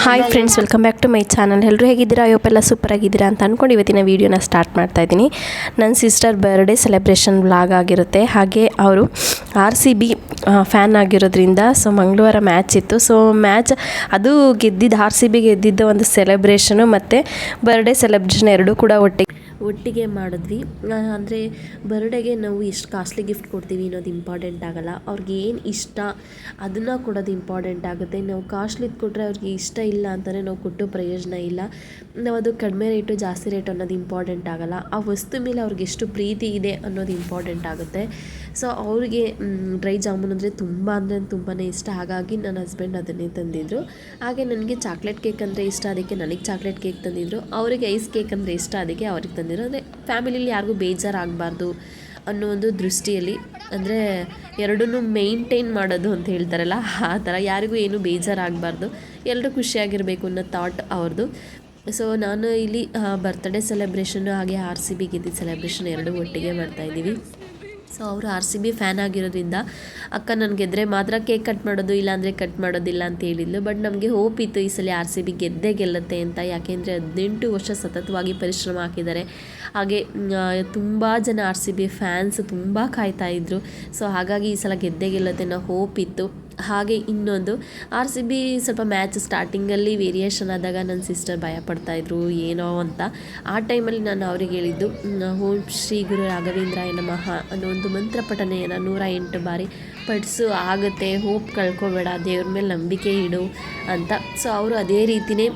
Hi friends, welcome back to my channel. ಎಲ್ಲರೂ ಹೇಗಿದ್ದೀರಾ? ಅಯ್ಯೋಪೆಲ್ಲ super ಆಗಿದ್ದೀರಾ ಅಂತ ಅಂದ್ಕೊಂಡು ಇವತ್ತಿನ ವೀಡಿಯೋನ ಸ್ಟಾರ್ಟ್ ಮಾಡ್ತಾ ಇದ್ದೀನಿ. ನನ್ನ ಸಿಸ್ಟರ್ ಬರ್ಡೇ ಸೆಲೆಬ್ರೇಷನ್ ವ್ಲಾಗ್ ಆಗಿರುತ್ತೆ. ಹಾಗೆ ಅವರು RCB ಫ್ಯಾನ್ ಆಗಿರೋದ್ರಿಂದ ಮಂಗಳವಾರ ಮ್ಯಾಚ್ ಇತ್ತು. ಮ್ಯಾಚ್ ಅದು ಗೆದ್ದಿದ್ದು RCB ಗೆದ್ದಿದ್ದ ಒಂದು ಸೆಲೆಬ್ರೇಷನು ಮತ್ತು ಬರ್ಡೇ ಸೆಲೆಬ್ರೇಷನ್ ಎರಡೂ ಕೂಡ ಒಟ್ಟಿಗೆ ಮಾಡಿದ್ವಿ. ಅಂದರೆ ಬರ್ಡೇಗೆ ನಾವು ಎಷ್ಟು ಕಾಸ್ಟ್ಲಿ ಗಿಫ್ಟ್ ಕೊಡ್ತೀವಿ ಅನ್ನೋದು ಇಂಪಾರ್ಟೆಂಟ್ ಆಗೋಲ್ಲ. ಅವ್ರಿಗೆ ಏನು ಇಷ್ಟ ಅದನ್ನು ಕೊಡೋದು ಇಂಪಾರ್ಟೆಂಟ್ ಆಗುತ್ತೆ. ನಾವು ಕಾಸ್ಟ್ಲಿದು ಕೊಟ್ಟರೆ ಅವ್ರಿಗೆ ಇಷ್ಟ ಇಲ್ಲ ಅಂತಲೇ ನಾವು ಕೊಟ್ಟು ಪ್ರಯೋಜನ ಇಲ್ಲ. ನಾವು ಅದು ಕಡಿಮೆ ರೇಟು ಜಾಸ್ತಿ ರೇಟು ಅನ್ನೋದು ಇಂಪಾರ್ಟೆಂಟ್ ಆಗೋಲ್ಲ. ಆ ವಸ್ತು ಮೇಲೆ ಅವ್ರಿಗೆ ಎಷ್ಟು ಪ್ರೀತಿ ಇದೆ ಅನ್ನೋದು ಇಂಪಾರ್ಟೆಂಟ್ ಆಗುತ್ತೆ. ಅವ್ರಿಗೆ ಡ್ರೈ ಜಾಮೂನ್ ಅಂದರೆ ತುಂಬಾ ಇಷ್ಟ. ಹಾಗಾಗಿ ನನ್ನ ಹಸ್ಬೆಂಡ್ ಅದನ್ನೇ ತಂದಿದ್ರು. ಹಾಗೆ ನನಗೆ ಚಾಕ್ಲೇಟ್ ಕೇಕ್ ಅಂದರೆ ಇಷ್ಟ, ಅದಕ್ಕೆ ನನಗೆ ಚಾಕ್ಲೇಟ್ ಕೇಕ್ ತಂದಿದ್ರು. ಅವರಿಗೆ ಐಸ್ ಕೇಕ್ ಅಂದರೆ ಇಷ್ಟ, ಅದಕ್ಕೆ ಅವ್ರಿಗೆ ತಂದಿದ್ರು. ಅಂದರೆ ಫ್ಯಾಮಿಲಿಯಲ್ಲಿ ಯಾರಿಗೂ ಬೇಜಾರಾಗಬಾರ್ದು ಅನ್ನೋ ಒಂದು ದೃಷ್ಟಿಯಲ್ಲಿ, ಅಂದರೆ ಎರಡನ್ನೂ ಮೇಂಟೈನ್ ಮಾಡೋದು ಅಂತ ಹೇಳ್ತಾರಲ್ಲ, ಆ ಥರ ಯಾರಿಗೂ ಏನೂ ಬೇಜಾರಾಗಬಾರ್ದು, ಎಲ್ಲರೂ ಖುಷಿಯಾಗಿರಬೇಕು ಅನ್ನೋ ಥಾಟ್ ಅವ್ರದ್ದು. ನಾನು ಇಲ್ಲಿ ಬರ್ತ್ಡೇ ಸೆಲೆಬ್ರೇಷನ್ನು ಹಾಗೆ RCB ಗೆದ್ದಿದ್ದ ಸೆಲೆಬ್ರೇಷನ್ ಎರಡೂ ಒಟ್ಟಿಗೆ ಮಾಡ್ತಾಯಿದ್ದೀವಿ. ಅವರು RCB ಫ್ಯಾನ್ ಆಗಿರೋದ್ರಿಂದ ಅಕ್ಕ ನಾನು ಗೆದ್ದರೆ ಮಾತ್ರ ಕೇಕ್ ಕಟ್ ಮಾಡೋದು, ಇಲ್ಲಾಂದರೆ ಕಟ್ ಮಾಡೋದಿಲ್ಲ ಅಂತ ಹೇಳಿದ್ಲು. ಬಟ್ ನಮಗೆ ಹೋಪ್ ಇತ್ತು ಈ ಸಲ RCB ಗೆಲ್ಲುತ್ತೆ ಅಂತ. ಯಾಕೆಂದರೆ 18 ವರ್ಷ ಸತತವಾಗಿ ಪರಿಶ್ರಮ ಹಾಕಿದ್ದಾರೆ. ಹಾಗೆ ತುಂಬ ಜನ RCB ಫ್ಯಾನ್ಸ್ ತುಂಬ ಕಾಯ್ತಾಯಿದ್ರು. ಹಾಗಾಗಿ ಈ ಸಲ ಗೆಲ್ಲುತ್ತೆ ಅನ್ನೋ ಹೋಪ್ ಇತ್ತು. ಹಾಗೆ ಇನ್ನೊಂದು RCB ಸ್ವಲ್ಪ ಮ್ಯಾಚ್ ಸ್ಟಾರ್ಟಿಂಗಲ್ಲಿ ವೇರಿಯೇಷನ್ ಆದಾಗ ನನ್ನ ಸಿಸ್ಟರ್ ಭಯಪಡ್ತಾಯಿದ್ರು ಏನೋ ಅಂತ. ಆ ಟೈಮಲ್ಲಿ ನಾನು ಅವ್ರಿಗೆ ಹೇಳಿದ್ದು, ಓಂ ಶ್ರೀ ಗುರು ರಾಘವೇಂದ್ರಾಯ ನಮಃ ಅನ್ನೋ ಒಂದು ಮಂತ್ರ ಪಠನೆಯನ್ನು 108 ಬಾರಿ ಪಡಿಸು, ಆಗುತ್ತೆ, ಹೋಪ್ ಕಳ್ಕೊಬೇಡ, ದೇವ್ರ ಮೇಲೆ ನಂಬಿಕೆ ಇಡು ಅಂತ. ಅವರು ಅದೇ ರೀತಿಯೇ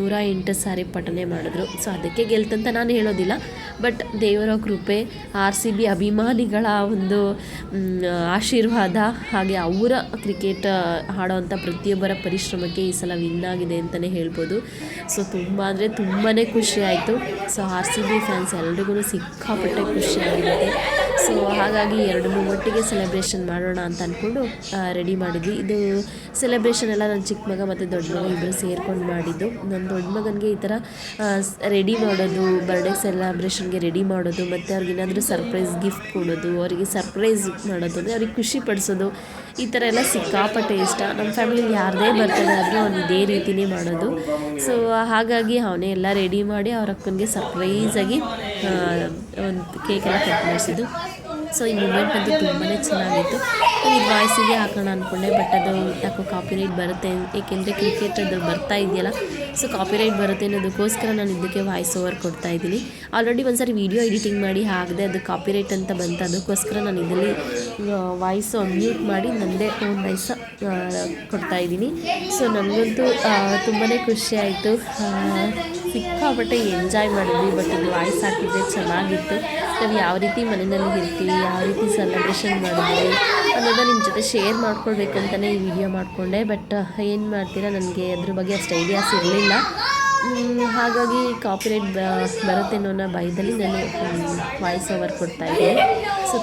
108 ಸಾರಿ ಪಠನೆ ಮಾಡಿದ್ರು. ಅದಕ್ಕೆ ಗೆಲ್ತಂತ ನಾನು ಹೇಳೋದಿಲ್ಲ, ಬಟ್ ದೇವರ ಕೃಪೆ, RCB ಅಭಿಮಾನಿಗಳ ಒಂದು ಆಶೀರ್ವಾದ, ಹಾಗೆ ಅವರ ಕ್ರಿಕೆಟ್ ಆಡೋವಂಥ ಪ್ರತಿಯೊಬ್ಬರ ಪರಿಶ್ರಮಕ್ಕೆ ಈ ಸಲ ವಿನ್ ಆಗಿದೆ ಅಂತಲೇ ಹೇಳ್ಬೋದು. ತುಂಬ ಅಂದರೆ ತುಂಬಾ ಖುಷಿ ಆಯಿತು. RCB ಫ್ಯಾನ್ಸ್ ಎಲ್ರಿಗೂ ಸಿಕ್ಕಾಪಟ್ಟೆ ಖುಷಿಯಾಗಿರುತ್ತೆ. ಹಾಗಾಗಿ ಎರಡನ್ನೂ ಒಟ್ಟಿಗೆ ಸೆಲೆಬ್ರೇಷನ್ ಮಾಡೋಣ ಅಂತ ಅಂದ್ಕೊಂಡು ರೆಡಿ ಮಾಡಿದ್ವಿ. ಇದು ಸೆಲೆಬ್ರೇಷನ್ ಎಲ್ಲ ನನ್ನ ಚಿಕ್ಕ ಮಗ ಮತ್ತು ದೊಡ್ಡ ಮಗ ಇಬ್ಬರು ಸೇರ್ಕೊಂಡು ಮಾಡಿದ್ದು. ನನ್ನ ದೊಡ್ಡ ಮಗನಿಗೆ ಈ ಥರ ರೆಡಿ ಮಾಡೋದು, ಬರ್ಡೇ ಸೆಲೆಬ್ರೇಷನ್ಗೆ ರೆಡಿ ಮಾಡೋದು, ಮತ್ತು ಅವ್ರಿಗೇನಾದರೂ ಸರ್ಪ್ರೈಸ್ ಗಿಫ್ಟ್ ಕೊಡೋದು, ಅವರಿಗೆ ಸರ್ಪ್ರೈಸ್ ಮಾಡೋದು, ಅಂದರೆ ಅವ್ರಿಗೆ ಖುಷಿ ಪಡಿಸೋದು, ಈ ಥರ ಎಲ್ಲ ಸಿಕ್ಕಾಪಟ್ಟೆ ಇಷ್ಟ. ನಮ್ಮ ಫ್ಯಾಮಿಲಿಲಿ ಯಾರದೇ ಬರ್ತಡೇ ಆದರೂ ಅವ್ನು ಇದೇ ರೀತಿಯೇ ಮಾಡೋದು. ಹಾಗಾಗಿ ಅವನೇ ಎಲ್ಲ ರೆಡಿ ಮಾಡಿ ಅವ್ರ ಅಕ್ಕನಿಗೆ ಸರ್ಪ್ರೈಸಾಗಿ ಒಂದು ಕೇಕೆಲ್ಲ ಕಟ್ ಮಾಡಿಸಿದ್ದು. ಈ ಮೂಮೆಂಟ್ ಅಂತೂ ತುಂಬಾ ಚೆನ್ನಾಗಿತ್ತು. ಇದು ವಾಯ್ಸಿಗೆ ಹಾಕೋಣ ಅಂದ್ಕೊಂಡೆ, ಬಟ್ ಅದು ಯಾಕೋ ಕಾಪಿರೈಟ್ ಬರುತ್ತೆ, ಏಕೆಂದರೆ ಕ್ರಿಕೆಟ್ ಅದು ಬರ್ತಾ ಇದೆಯಲ್ಲ, ಕಾಪಿರೈಟ್ ಬರುತ್ತೆ ಅನ್ನೋದಕ್ಕೋಸ್ಕರ ನಾನು ಇದಕ್ಕೆ ವಾಯ್ಸ್ ಓವರ್ ಕೊಡ್ತಾ ಇದ್ದೀನಿ. ಆಲ್ರೆಡಿ ಒಂದ್ಸರಿ ವೀಡಿಯೋ ಎಡಿಟಿಂಗ್ ಮಾಡಿ ಹಾಕಿದೆ, ಅದು ಕಾಪಿರೈಟ್ ಅಂತ ಬಂತು. ಅದಕ್ಕೋಸ್ಕರ ನಾನು ಇದರಲ್ಲಿ ವಾಯ್ಸ್ ಮ್ಯೂಟ್ ಮಾಡಿ ನನ್ನದೇ ಓನ್ ವಾಯ್ಸ್ ಕೊಡ್ತಾಯಿದ್ದೀನಿ. ನನಗಂತೂ ತುಂಬಾ ಖುಷಿ ಆಯಿತು, ಸಿಕ್ಕಾಪಟ್ಟೆ ಎಂಜಾಯ್ ಮಾಡಿದ್ವಿ. ಬಟ್ ಇದು ವಾಯ್ಸ್ ಹಾಕಿದರೆ ಚೆನ್ನಾಗಿತ್ತು. ನಾವು ಯಾವ ರೀತಿ ಮನೆಯಲ್ಲಿ ಇರ್ತೀವಿ, ಯಾವ ರೀತಿ ಸೆಲೆಬ್ರೇಷನ್ ಮಾಡಿದ್ವಿ ಅನ್ನೋದು ನಿಮ್ಮ ಜೊತೆ ಶೇರ್ ಮಾಡ್ಕೊಳ್ಬೇಕು ಅಂತಲೇ ಈ ವಿಡಿಯೋ ಮಾಡಿಕೊಂಡೆ. ಬಟ್ ಏನು ಮಾಡ್ತೀರಾ, ನನಗೆ ಅದ್ರ ಬಗ್ಗೆ ಅಷ್ಟು ಐಡಿಯಾಸ್ ಇರಲಿಲ್ಲ. ಹಾಗಾಗಿ ಕಾಪಿರೈಟ್ ಬರುತ್ತೆ ಅನ್ನೋ ಭಯದಲ್ಲಿ ನಾನು ವಾಯ್ಸ್ ಓವರ್ ಕೊಡ್ತಾಯಿದ್ದೆ.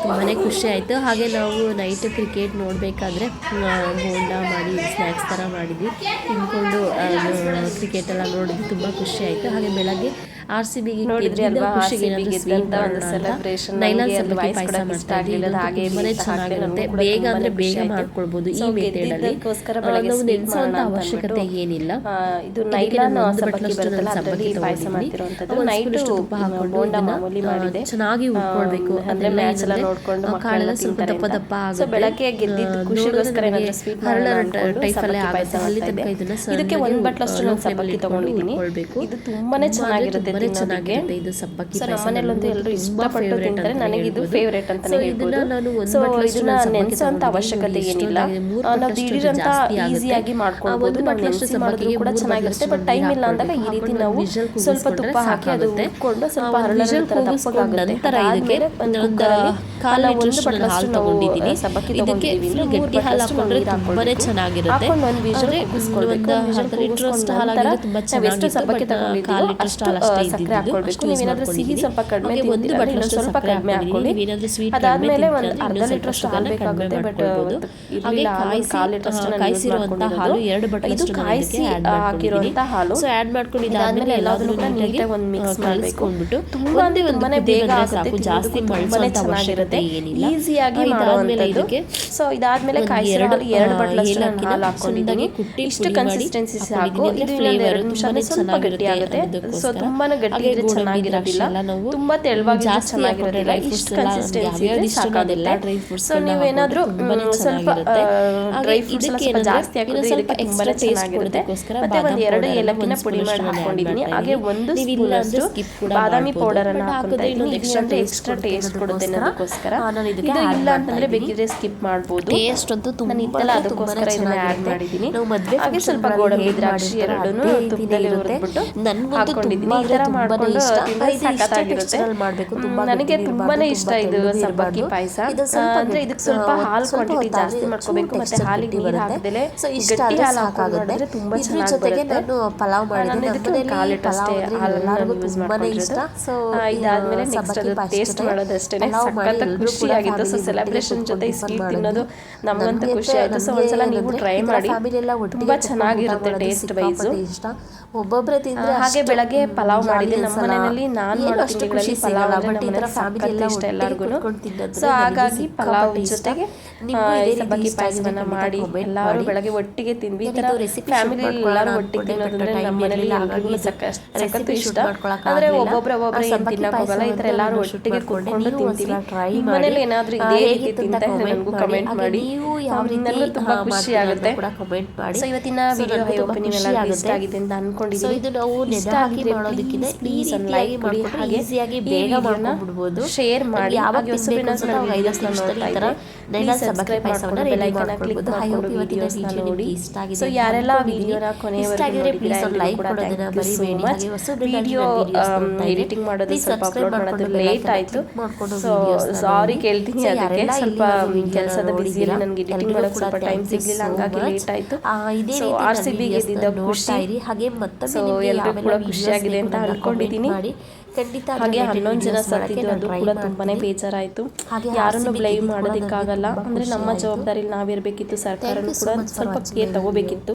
ತುಂಬಾ ಖುಷಿ ಆಯಿತು. ಹಾಗೆ ನಾವು ನೈಟ್ ಕ್ರಿಕೆಟ್ ನೋಡಬೇಕಾದ್ರೆ ಬೋಂಡ ಮಾಡಿ ಸ್ನ್ಯಾಕ್ಸ್ ಥರ ಮಾಡಿದ್ವಿ, ತಿಂದ್ಕೊಂಡು ಕ್ರಿಕೆಟೆಲ್ಲ ನೋಡಿದ್ವಿ. ತುಂಬ ಖುಷಿ ಆಯಿತು. ಹಾಗೆ ಬೆಳಗ್ಗೆ RCB ನೋಡಿದ್ರಿ ಅಲ್ವಾ, ನೈಲಾನ್ ಸಬ್ಬಕ್ಕಿ ಪಾಯಸ ಮಾಡ್ತಾ ಇದ್ದೀವಿ. ಹಾಗೆ ಚೆನ್ನಾಗಿರುತ್ತೆ, ಬೇಗ ಅಂದರೆ ಬೇಗ ಮಾಡ್ಕೊಳ್ಬೋದು ಈ ಮೆಥಡಲ್ಲಿ. ನಾವು ನೆನೆಸುವಂಥ ಅವಶ್ಯಕತೆ ಏನಿಲ್ಲ. ಇದು ನೈಲಾನ್ ಸಬ್ಬಕ್ಕಿ ಪಾಯಸ ಮಾಡ್ತಿರೋಂಥದ್ದು. ತುಪ್ಪ ಹಾಕೊಂಡು ಚೆನ್ನಾಗಿ ಉಟ್ಕೊಳ್ಬೇಕು. ಅದೆಲ್ಲ ನೋಡ್ಕೊಂಡು ಕಾಳೆಲ್ಲ ಸ್ವಲ್ಪ ದಪ್ಪ ಆಗುತ್ತೆ. ಬೆಳಗ್ಗೆ ಗೆದ್ದಿದ್ದು ಖುಷಿಗೋಸ್ಕರ ಹರಳ ಟೈಪಲ್ಲೇ ಆಗುತ್ತೆ. ಅಲ್ಲಿ ತನಕ ಇದಕ್ಕೆ 1 ಬಟ್ಲಷ್ಟು ನಾನು ಸಬ್ಬಕ್ಕಿ ತಗೊಂಡಿದ್ದೀನಿ. ಇದು ತುಂಬಾನೇ ಚೆನ್ನಾಗಿರುತ್ತೆ, ಚೆನ್ನಾಗಿರುತ್ತೆ ಇದು ಸಬ್ಬಕ್ಕಿ ಪಾಯಸ. ನಮ್ಮನೆಯಲ್ಲಂತೂ ಎಲ್ಲರೂ ಇಷ್ಟಪಟ್ಟು ತಿಂತಾರೆ, ನನಗೆ ಇದು ಫೇವರೇಟ್ ಅಂತಾನೆ ಹೇಳ್ಬೋದು. ಇದನ್ನ ನೆನೆಸುವಂತ ಅವಶ್ಯಕತೆ ಏನಿಲ್ಲ, ನಾವು ದಿಢೀರಂತ ಈಸಿಯಾಗಿ ಮಾಡ್ಕೊಳ್ಬೋದು. ನೆನೆಸಿ ಮಾಡೋದು ಕೂಡ ಚೆನ್ನಾಗಿರುತ್ತೆ. ಬಟ್ ಟೈಮ್ ಇಲ್ಲ ಅಂದಾಗ ಈ ರೀತಿ ನಾವು ಸ್ವಲ್ಪ ತುಪ್ಪ ಹಾಕಿ ಅದು ಉಟ್ಕೊಂಡು ಸ್ವಲ್ಪ ಹರಳ ನಂತರ ಇದಕ್ಕೆ ಒಂದು ಕಾಲು ಲೀಟರ್ ಹಾಲು ತಗೊಂಡಿದ್ದೀನಿ. ಇದಕ್ಕೆ ಗಟ್ಟಿ ಹಾಲು ಹಾಕೊಂಡ್ರೆ ತುಂಬಾನೇ ಚೆನ್ನಾಗಿರುತ್ತೆ. ಅಂದ್ರೆ ಒಂದು ಅರ್ಧ ಲೀಟರ್ ಅಷ್ಟು ಹಾಲಾಗಿದ್ರೆ ತುಂಬಾ ಚೆನ್ನಾಗಿರುತ್ತೆ. ಕಾಲು ಲೀಟರ್ ಅಷ್ಟು ಹಾಲು ಅಷ್ಟೇ ಸಕ್ಕರೆ ಹಾಕೊಳ್ಬೇಕು. ನೀವೇನಾದ್ರೂ ಸಿಹಿ ಸ್ವಲ್ಪ ಕಡಿಮೆ ತಿಂತೀರಾ, ಸ್ವಲ್ಪ ಕಡಿಮೆ ಹಾಕೊಳ್ಳಿ. ಅದಾದ್ಮೇಲೆ ಒಂದು ಅರ್ಧ ಲೀಟರ್ ಅಷ್ಟು ಹಾಲು ಬೇಕಾಗುತ್ತೆ. ಬಟ್ ಕಾಯಿಸಿರುವಂತ ಹಾಲು 2 ಬಟ್ಲಷ್ಟು ಕಾಯಿಸಿ ಹಾಕಿರುವಂತ ಹಾಲು ಆಡ್ ಮಾಡ್ಕೊಂಡಿದ್ದಾದ್ಮೇಲೆ ಎಲ್ಲಾದ್ರೂ ನೀಟಾಗಿ ಒಂದು ಮಿಕ್ಸ್ ಮಾಡಿಸ್ಕೊಂಡ್ಬಿಟ್ಟು ತುಂಬಾನೇ ಬೇಗ ಆಗುತ್ತೆ. ಜಾಸ್ತಿ ಮಳ್ಸೋಂತ ಇರುತ್ತೆ, ಈಸಿಯಾಗಿ ಮಾಡುವಂಥದ್ದು. ಸೊ ಇದಾದ್ಮೇಲೆ ಕಾಯಿಸಿರೋ ಹಾಲು 2 ಬಟ್ಲಷ್ಟು ನಾನು ಹಾಲು ಹಾಕೊಂಡಿದ್ದೀನಿ. ಇಷ್ಟು ಕನ್ಸಿಸ್ಟೆನ್ಸಿ ಸಾಕು. ಇದು ಇನ್ನೊಂದು 2 ನಿಮಿಷ ಸ್ವಲ್ಪ ಗಟ್ಟಿ ಆಗುತ್ತೆ. ಸೊ ತುಂಬಾನು ಗಟ್ಟಿ ಇದ್ರೆ ಚೆನ್ನಾಗಿರೋದಿಲ್ಲ, ತುಂಬಾ ತೆಳುವಾಗಿದ್ರೆ ಚೆನ್ನಾಗಿರೋದಿಲ್ಲ. ಇಷ್ಟು ಕನ್ಸಿಸ್ಟೆನ್ಸಿ ಇದ್ರೆ ಸಾಕಾಗುತ್ತೆ. ಸೊ ನೀವೇನಾದ್ರೂ ಸ್ವಲ್ಪ ಡ್ರೈ ಫ್ರೂಟ್ಸ್ ಸ್ವಲ್ಪ ಜಾಸ್ತಿ ಹಾಕಿದ್ರೆ ಇದಕ್ಕೆ ತುಂಬಾನೇ ಚೆನ್ನಾಗಿರುತ್ತೆ. ಮತ್ತೆ ಒಂದು 2 ಏಲಕ್ಕಿನ ಪುಡಿ ಮಾಡಿ ಹಾಕೊಂಡಿದ್ದೀನಿ. ಹಾಗೆ 1 ಸ್ಪೂನ್ ಅಷ್ಟು ಬಾದಾಮಿ ಪೌಡರ್ ಅನ್ನು ಹಾಕ್ತಾ ಇದ್ದೀನಿ. ಇದು ಎಕ್ಸ್ಟ್ರಾ ಟೇಸ್ಟ್ ಕೊಡುತ್ತೆ ಅನ್ನೋದಕ್ಕೋಸ್ಕರ. ಇದು ಇಲ್ಲ ಅಂತಂದ್ರೆ ಬೇಕಿದ್ರೆ ಸ್ಕಿಪ್ ಮಾಡಬಹುದು. ಟೇಸ್ಟ್ ಅಂತೂ ತುಂಬಾ ಅದಕ್ಕೋಸ್ಕರ ಇದನ್ನ ಆಡ್ ಮಾಡಿದ್ದೀನಿ. ಹಾಗೆ ಸ್ವಲ್ಪ ಗೋಡಂಬಿ ದ್ರಾಕ್ಷಿ ಎರಡನ್ನೂ ತುಪ್ಪದಲ್ಲಿ ಹುರಿದ್ಬಿಟ್ಟು ಹಾಕೊಂಡಿದ್ದೀನಿ. ಈ ತರ ಮಾಡ್ಕೊಂಡು ಸಖತ್ತಾಗಿರುತ್ತೆ. ನನಗೆ ತುಂಬಾನೇ ಇಷ್ಟ ಇದು ಸಬ್ಬಕ್ಕಿ ಪಾಯಸ. ಅಂದ್ರೆ ಇದಕ್ಕೆ ಸ್ವಲ್ಪ ಹಾಲು ಕ್ವಾಂಟಿಟಿ ಜಾಸ್ತಿ ಮಾಡ್ಕೋಬೇಕು, ಮತ್ತೆ ಹಾಲಿಗೆ ನೀರು ಹಾಕದಲೆ ಗಟ್ಟಿ ಹಾಲು ಹಾಕಿದ್ರೆ ತುಂಬಾ ಚೆನ್ನಾಗಿ ಬರುತ್ತೆ. ಪಲಾವ್ ಮಾಡಿದ್ರೆ ಇದಕ್ಕೆ 1/4 ಲೀಟರ್ ಅಷ್ಟೇ ಹಾಲನ್ನು ಯೂಸ್ ಮಾಡ್ಕೊಂಡಿರೋದು. ಇದಾದ್ಮೇಲೆ ನೆಕ್ಸ್ಟ್ ಅದು ಟೇಸ್ಟ್ ಮಾಡೋದಷ್ಟೇ. ಸಖತ್ತಾಗಿ ಖುಷಿಯಾಗಿತ್ತು. ಸೊ ಸೆಲೆಬ್ರೇಷನ್ ಜೊತೆ ಸ್ವೀಟ್ ತಿನ್ನೋದು ನಮಗಂತೂ ಖುಷಿ ಆಯ್ತು. ಸೊ ಒಂದ್ಸಲ ನೀವು ಟ್ರೈ ಮಾಡಿ, ತುಂಬಾ ಚೆನ್ನಾಗಿರುತ್ತೆ ಟೇಸ್ಟ್ ವೈಸ್. ಒಬ್ಬೊಬ್ಬರೇ ತಿಂದ್ರೆ. ಹಾಗೆ ಬೆಳಗ್ಗೆ ಪಲಾವ್ ಮಾಡಿದ್ದೆ ನಮ್ಮ ಮನೆಯಲ್ಲಿ. ನಾನು ಮಾಡೋ ತಿಂಡಿಗಳಲ್ಲಿ ಪಲಾವ್ ಅಂದ್ರೆ ಸಖತ್ ಇಷ್ಟ ಎಲ್ಲರಿಗೂ. ಸೊ ಹಾಗಾಗಿ ಪಲಾವ್ ಜೊತೆಗೆ ಸಬ್ಬಕ್ಕಿ ಪಾಯಸವನ್ನ ಮಾಡಿ ಎಲ್ಲರೂ ಬೆಳಗ್ಗೆ ಒಟ್ಟಿಗೆ ತಿಂದ್ವಿ. ಈ ತರ ಫ್ಯಾಮಿಲಿ ಎಲ್ಲರೂ ಒಟ್ಟಿಗೆ ತಿನ್ನೋದಂದ್ರೆ ನಮ್ಮ ಮನೇಲಿ ಎಲ್ಲರಿಗೂ ಸಖತ್ ಇಷ್ಟ. ಅಂದ್ರೆ ಒಬ್ಬೊಬ್ರು ಏನ್ ತಿನ್ನಕ್ ಹೋಗಲ್ಲ, ಈ ತರ ಎಲ್ಲರೂ ಒಟ್ಟಿಗೆ ಕೂತ್ಕೊಂಡು ತಿಂತೀವಿ. ನಿಮ್ಮ ಮನೇಲಿ ಏನಾದ್ರೂ ಇದೇ ರೀತಿ ತಿಂತ ಇದ್ರೆ ನನಗೂ ಕಮೆಂಟ್ ಮಾಡಿ, ನನಗೂ ತುಂಬಾ ಖುಷಿ ಆಗುತ್ತೆ. ಸೊ ಇವತ್ತಿನ ವಿಡಿಯೋ ಐ ಹೋಪ್ ನಿಮ್ಮೆಲ್ಲರಿಗೂ ಇಷ್ಟ ಆಗಿದೆ ಅಂತ ಅನ್ಕೊಂಡಿದ್ದೀನಿ. ಇಷ್ಟ ಆಗಿದ್ರೆ ಪ್ಲೀಸ್ ಒಂದು ಲೈಕ್ ಕೊಡಿ, ಹಾಗೆ ಈಸಿಯಾಗಿ ಬೇಗ ಮಾಡ್ಕೊಂಡ್ಬಿಡ್ಬೋದು, ಶೇರ್ ಮಾಡಿ. ಹಾಗೆ ಹೊಸಬ್ರನ್ನ ನಾವು 5 ನಿಮಿಷ ನೋಡ್ತಾ ಇದ್ರೆ ಪ್ಲೀಸ್ ಸಬ್ಸ್ಕ್ರೈಬ್ ಮಾಡ್ಕೊಂಡು ಬೆಲ್ ಐಕಾನ್ ಕ್ಲಿಕ್ ಮಾಡ್ಕೊಂಡು ವಿಡಿಯೋಸ್ನ ನೋಡಿ. ಸೊ ಯಾರೆಲ್ಲ ವಿಡಿಯೋನ ಕೊನೆಯವರೆಗೂ ನೋಡಿದ್ರೆ ಲೈಕ್ ಕೊಡೋದನ್ನ ಮರಿಬೇಡಿ. ಹಾಗೆ ಹೊಸಬ್ರನ್ನ ವಿಡಿಯೋ ಎಡಿಟಿಂಗ್ ಮಾಡೋದು ಸ್ವಲ್ಪ ಅಪ್ಲೋಡ್ ಮಾಡೋದು ಲೇಟ್ ಆಯ್ತು. ಸೊ ಸಾರಿ ಕೇಳ್ತೀನಿ, ಅದಕ್ಕೆ ಸ್ವಲ್ಪ ಕೆಲಸದ ಬಿಸಿಯಲ್ಲಿ ನನಗೆ ಎಡಿಟಿಂಗ್ ಮಾಡೋಕೆ ಸ್ವಲ್ಪ ಟೈಮ್ ಸಿಗ್ಲಿಲ್ಲ, ಹಂಗಾಗಿ ಲೇಟ್ ಆಯ್ತು. ಸೊ RCB ಗೆದ್ದಿದ್ದ ಖುಷಿ. ಸೊ ಎಲ್ಲರಿಗೂ ಕೂಡ ಖುಷಿಯಾಗಿದೆ ಅಂತ ಅನ್ಕೊಂಡಿದ್ದೀನಿ. ಹಾಗೆ 11 ಜನ ಸತ್ತಿದ್ದು ಅದು ಕೂಡ ತುಂಬಾನೇ ಬೇಜಾರಾಯ್ತು. ಯಾರನ್ನು ಬ್ಲೇಮ್ ಮಾಡೋದಕ್ಕಾಗಲ್ಲ. ಅಂದ್ರೆ ನಮ್ಮ ಜವಾಬ್ದಾರಿ ನಾವಿರ್ಬೇಕಿತ್ತು, ಸರ್ಕಾರನು ಕೂಡ ಸ್ವಲ್ಪ ಕೇರ್ ತಗೋಬೇಕಿತ್ತು.